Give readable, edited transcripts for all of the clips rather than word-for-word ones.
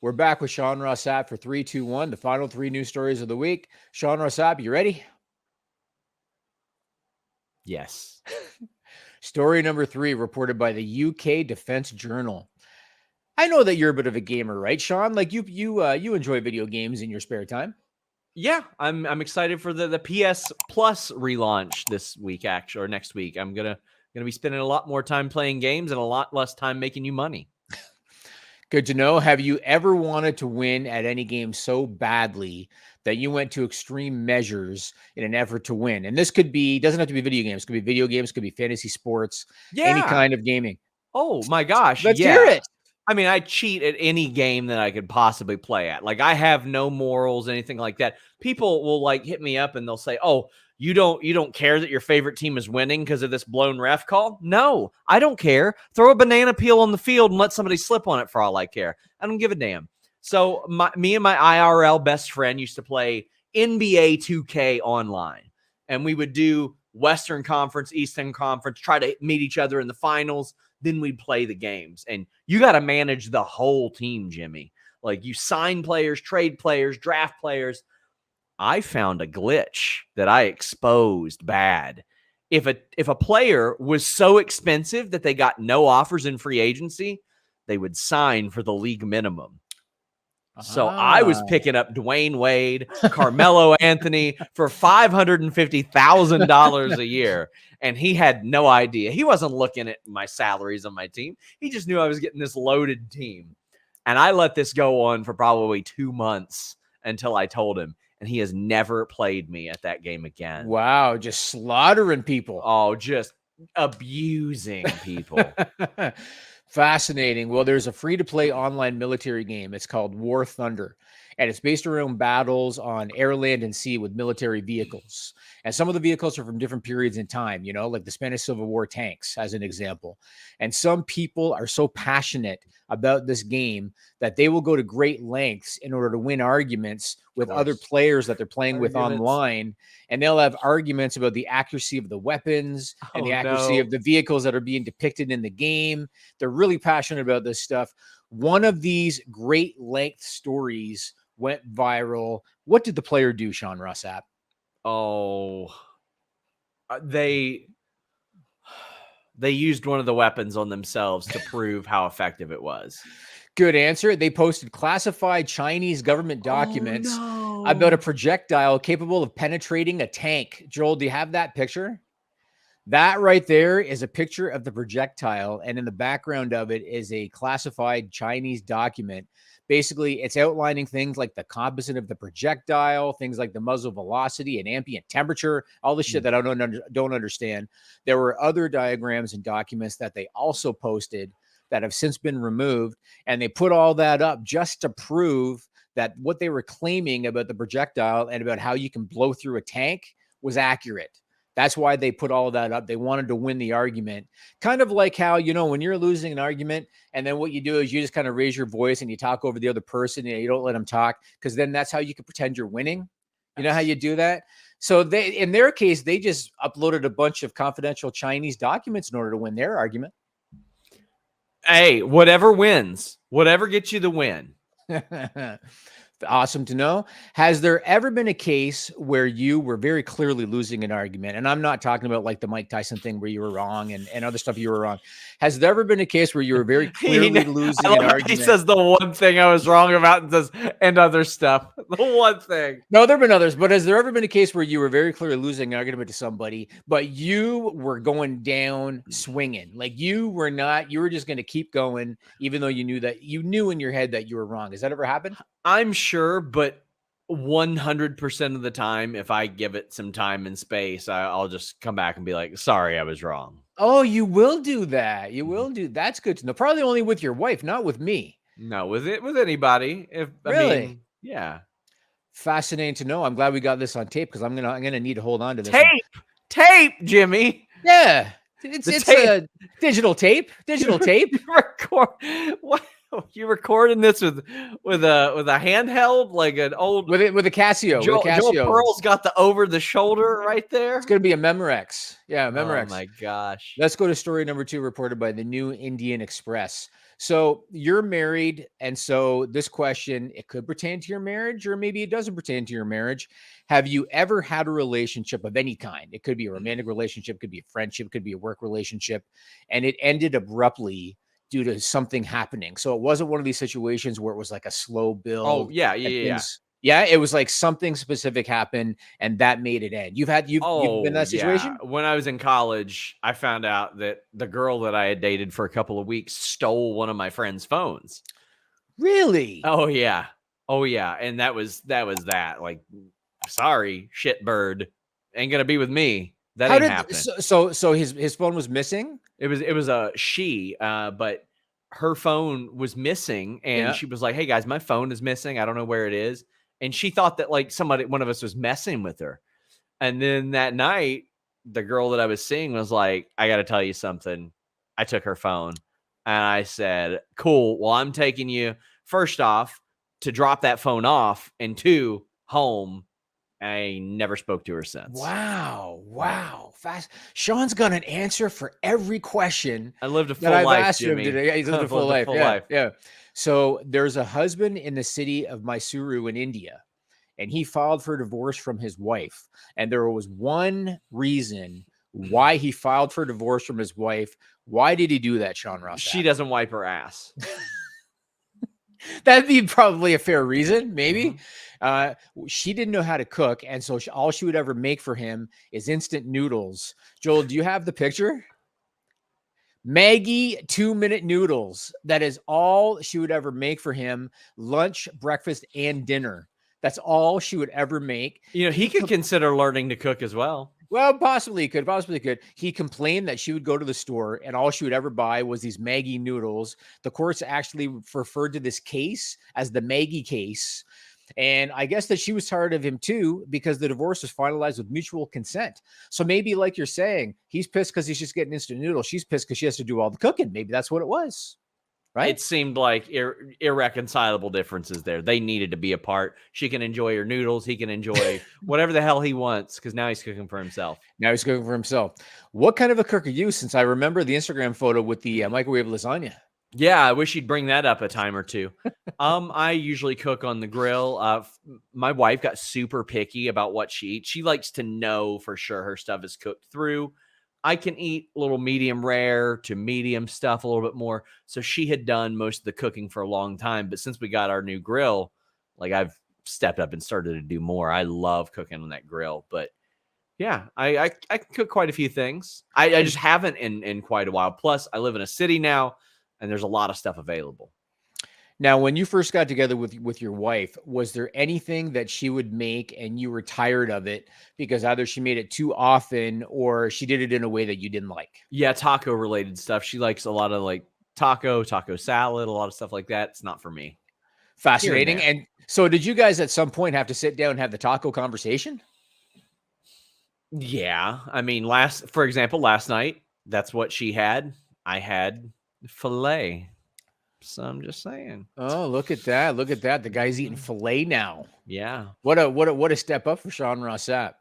We're back with Ross Sapp for 3-2-1, the final three news stories of the week. Ross Sapp, you ready? Yes. Story number 3, reported by the UK Defense Journal. I know that you're a bit of a gamer, right, Sean? Like you enjoy video games in your spare time. Yeah, I'm excited for the PS Plus relaunch this week, actually, or next week. I'm gonna be spending a lot more time playing games and a lot less time making you money. Good to know. Have you ever wanted to win at any game so badly that you went to extreme measures in an effort to win? And this doesn't have to be video games. It could be video games, could be fantasy sports, any Yeah. kind of gaming. Oh my gosh. Let's hear Yeah. it. I mean, I cheat at any game that I could possibly play at. Like, I have no morals, anything like that. People will like hit me up and they'll say, "Oh, you don't care that your favorite team is winning because of this blown ref call?" No, I don't care. Throw a banana peel on the field and let somebody slip on it for all I care. I don't give a damn. So me and my IRL best friend used to play NBA 2K online, and we would do Western Conference, Eastern Conference, try to meet each other in the finals. Then we'd play the games. And you got to manage the whole team, Jimmy. Like, you sign players, trade players, draft players. I found a glitch that I exposed bad. If a player was so expensive that they got no offers in free agency, they would sign for the league minimum. So I was picking up Dwayne Wade, Carmelo Anthony for $550,000 a year. And he had no idea. He wasn't looking at my salaries on my team. He just knew I was getting this loaded team. And I let this go on for probably 2 months until I told him. And he has never played me at that game again. Wow, just slaughtering people. Oh, just abusing people. Fascinating. Well, there's a free-to-play online military game. It's called War Thunder, and it's based around battles on air, land, and sea with military vehicles. And some of the vehicles are from different periods in time, like the Spanish Civil War tanks, as an example. And some people are so passionate about this game that they will go to great lengths in order to win arguments with other players that they're playing with online. And they'll have arguments about the accuracy of the weapons and the accuracy of the vehicles that are being depicted in the game. They're really passionate about this stuff. One of these great length stories went viral. What did the player do, Ross Sapp? Oh, they used one of the weapons on themselves to prove how effective it was. Good answer. They posted classified Chinese government documents about a projectile capable of penetrating a tank. Joel, do you have that picture? That right there is a picture of the projectile, and in the background of it is a classified Chinese document. Basically, it's outlining things like the composite of the projectile, things like the muzzle velocity and ambient temperature, all the shit that I don't understand. There were other diagrams and documents that they also posted that have since been removed, and they put all that up just to prove that what they were claiming about the projectile and about how you can blow through a tank was accurate. That's why they put all of that up. They wanted to win the argument. Kind of like how, when you're losing an argument and then what you do is you just kind of raise your voice and you talk over the other person and you don't let them talk, because then that's how you can pretend you're winning. You know how you do that? So in their case, they just uploaded a bunch of confidential Chinese documents in order to win their argument. Hey, whatever wins, whatever gets you the win. Awesome to know. Has there ever been a case where you were very clearly losing an argument? And I'm not talking about like the Mike Tyson thing where you were wrong and other stuff you were wrong. Has there ever been a case where you were very clearly losing an argument? He says the one thing I was wrong about and other stuff. The one thing. No, there have been others, but has there ever been a case where you were very clearly losing an argument to somebody, but you were going down swinging? Like you were just going to keep going, even though you knew in your head that you were wrong. Has that ever happened? I'm sure, but 100% of the time, if I give it some time and space, I'll just come back and be like, sorry, I was wrong. Oh, you will do that. You will do. That's good to know. Probably only with your wife, not with me. No, with anybody. Really? Yeah. Fascinating to know. I'm glad we got this on tape because I'm gonna need to hold on to this. Tape, Jimmy. Yeah, it's a digital tape. Digital tape. Record. What? You recording this with a handheld, like an old with a Casio. Joel Pearl's got the over the shoulder right there. It's gonna be a Memorex. Yeah, Memorex. Oh my gosh. Let's go to story number 2, reported by the New Indian Express. So you're married, and so this question, it could pertain to your marriage, or maybe it doesn't pertain to your marriage. Have you ever had a relationship of any kind? It could be a romantic relationship, could be a friendship, could be a work relationship, and it ended abruptly due to something happening. So it wasn't one of these situations where it was like a slow Oh, build yeah, yeah, and yeah, yeah. things. Yeah, it was like something specific happened and that made it end. You've been in Oh, that yeah. situation? When I was in college, I found out that the girl that I had dated for a couple of weeks stole one of my friend's phones. Really? Oh, yeah. Oh, yeah, and that. Like, sorry, shit bird, ain't gonna be with me. That How ain't did happening. so his phone was missing? It was a she, but her phone was missing, and Yeah. she was like, "Hey guys, my phone is missing. I don't know where it is." And she thought that like one of us was messing with her. And then that night, the girl that I was seeing was like, "I got to tell you something. I took her phone." And I said, "Cool. Well, I'm taking you first off to drop that phone off, and two, home." I never spoke to her since. Wow. Yeah. Wow. Fast. Sean's got an answer for every question I lived a that full I've life, asked him Jimmy. today. Yeah, he's lived a I've full lived a life. full Yeah. life. Yeah. So there's a husband in the city of Mysuru in India, and he filed for divorce from his wife. And there was one reason why he filed for divorce from his wife. Why did he do that, Sean Ross She Sapp? doesn't wipe her ass. That'd be probably a fair reason, Uh-huh. maybe. She didn't know how to cook, and so all she would ever make for him is instant noodles. Joel, do you have the picture? Maggie 2-minute noodles. That is all she would ever make for him. Lunch, breakfast, and dinner. That's all she would ever make. He could consider learning to cook as well. Well, possibly could. He complained that she would go to the store and all she would ever buy was these Maggie noodles. The courts actually referred to this case as the Maggie case. And I guess that she was tired of him too because the divorce was finalized with mutual consent. So maybe, like you're saying, he's pissed because he's just getting instant noodles. She's pissed because she has to do all the cooking. Maybe that's what it was, right? It seemed like irreconcilable differences there. They needed to be apart. She can enjoy her noodles. He can enjoy whatever the hell he wants because now he's cooking for himself. Now he's cooking for himself. What kind of a cook are you? Since I remember the Instagram photo with the microwave lasagna. Yeah, I wish he'd bring that up a time or two. I usually cook on the grill. My wife got super picky about what she eats. She likes to know for sure her stuff is cooked through. I can eat a little medium rare to medium stuff a little bit more. So she had done most of the cooking for a long time. But since we got our new grill, like I've stepped up and started to do more. I love cooking on that grill. But yeah, I can cook quite a few things. I just haven't in quite a while. Plus, I live in a city now, and there's a lot of stuff available. Now, when you first got together with your wife, was there anything that she would make and you were tired of it because either she made it too often or she did it in a way that you didn't like? Yeah, taco related stuff. She likes a lot of like taco salad, a lot of stuff like that. It's not for me. Here and Fascinating. there. And so, did you guys at some point have to sit down and have the taco conversation? Yeah, I mean, for example, last night, that's what she had. I had filet. So I'm just saying. Oh, look at that! Look at that! The guy's eating filet now. Yeah, What a step up for Sean Ross Sapp.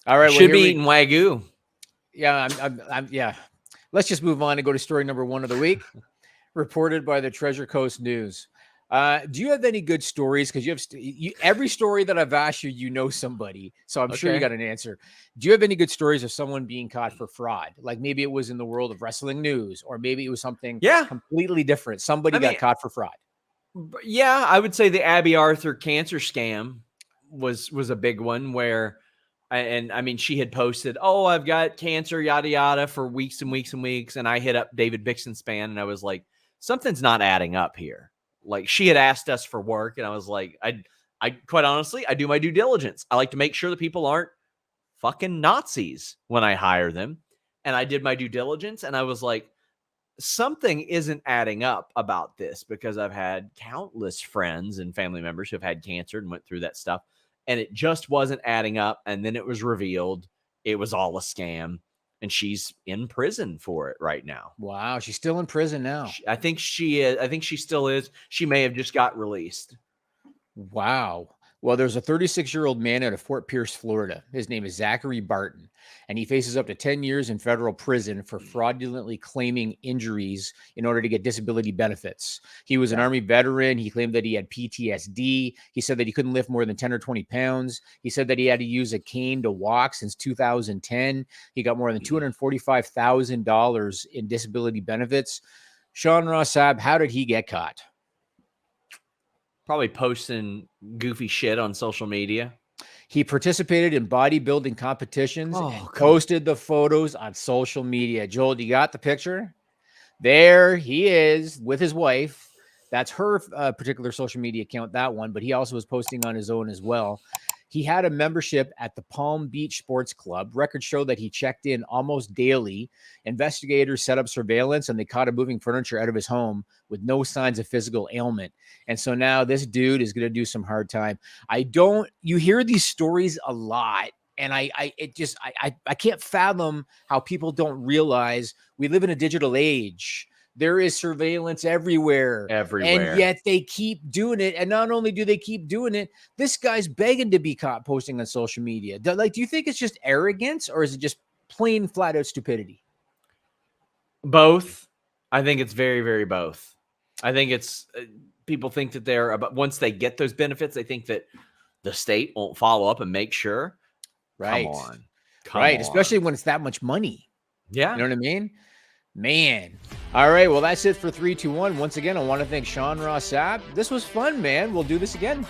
All right, well should here be we eating Wagyu. yeah I'm yeah. Let's just move on and go to story number 1 of the week, reported by the Treasure Coast News. Do you have any good stories? Because every story that I've asked you, you know somebody, so I'm sure you Okay. got an answer. Do you have any good stories of someone being caught for fraud? Like maybe it was in the world of wrestling news, or maybe it was something Yeah, completely different. Somebody I mean, got caught for fraud. yeah, I would say the Abby Arthur cancer scam was a big one where and I mean she had posted, "Oh, I've got cancer yada yada for weeks and weeks and weeks," and I hit up David Bixenspan and I was like, something's not adding up here. Like she had asked us for work and I was like, I quite honestly, I do my due diligence. I like to make sure that people aren't fucking Nazis when I hire them. And I did my due diligence and I was like, something isn't adding up about this because I've had countless friends and family members who have had cancer and went through that stuff. And it just wasn't adding up. And then it was revealed it was all a scam. And she's in prison for it right now. Wow, she's still in prison now. I think she is. I think she still is. She may have just got released. Wow. Well, there's a 36-year-old man out of Fort Pierce, Florida. His name is Zachary Barton, and he faces up to 10 years in federal prison for fraudulently claiming injuries in order to get disability benefits. He was an Army veteran. He claimed that he had PTSD. He said that he couldn't lift more than 10 or 20 pounds. He said that he had to use a cane to walk since 2010. He got more than $245,000 in disability benefits. Sean Ross Sapp, how did he get caught? Probably posting goofy shit on social media. He participated in bodybuilding competitions and posted the photos on social media. Joel, do you got the picture? There he is with his wife. That's her particular social media account, that one, but he also was posting on his own as well. He had a membership at the Palm Beach Sports Club. Records show that he checked in almost daily. Investigators set up surveillance and they caught him moving furniture out of his home with no signs of physical ailment. And so now this dude is going to do some hard time. You hear these stories a lot. And I can't fathom how people don't realize we live in a digital age. There is surveillance everywhere. And yet they keep doing it. And not only do they keep doing it, this guy's begging to be caught posting on social media. Do you think it's just arrogance or is it just plain flat out stupidity? Both. I think it's very, very both. I think it's people think that once they get those benefits, they think that the state won't follow up and make sure. Right. Come on. Especially when it's that much money. Yeah. You know what I mean? Man. All right. Well, that's it for 3, 2, 1. Once again, I want to thank Sean Ross Sapp. This was fun, man. We'll do this again.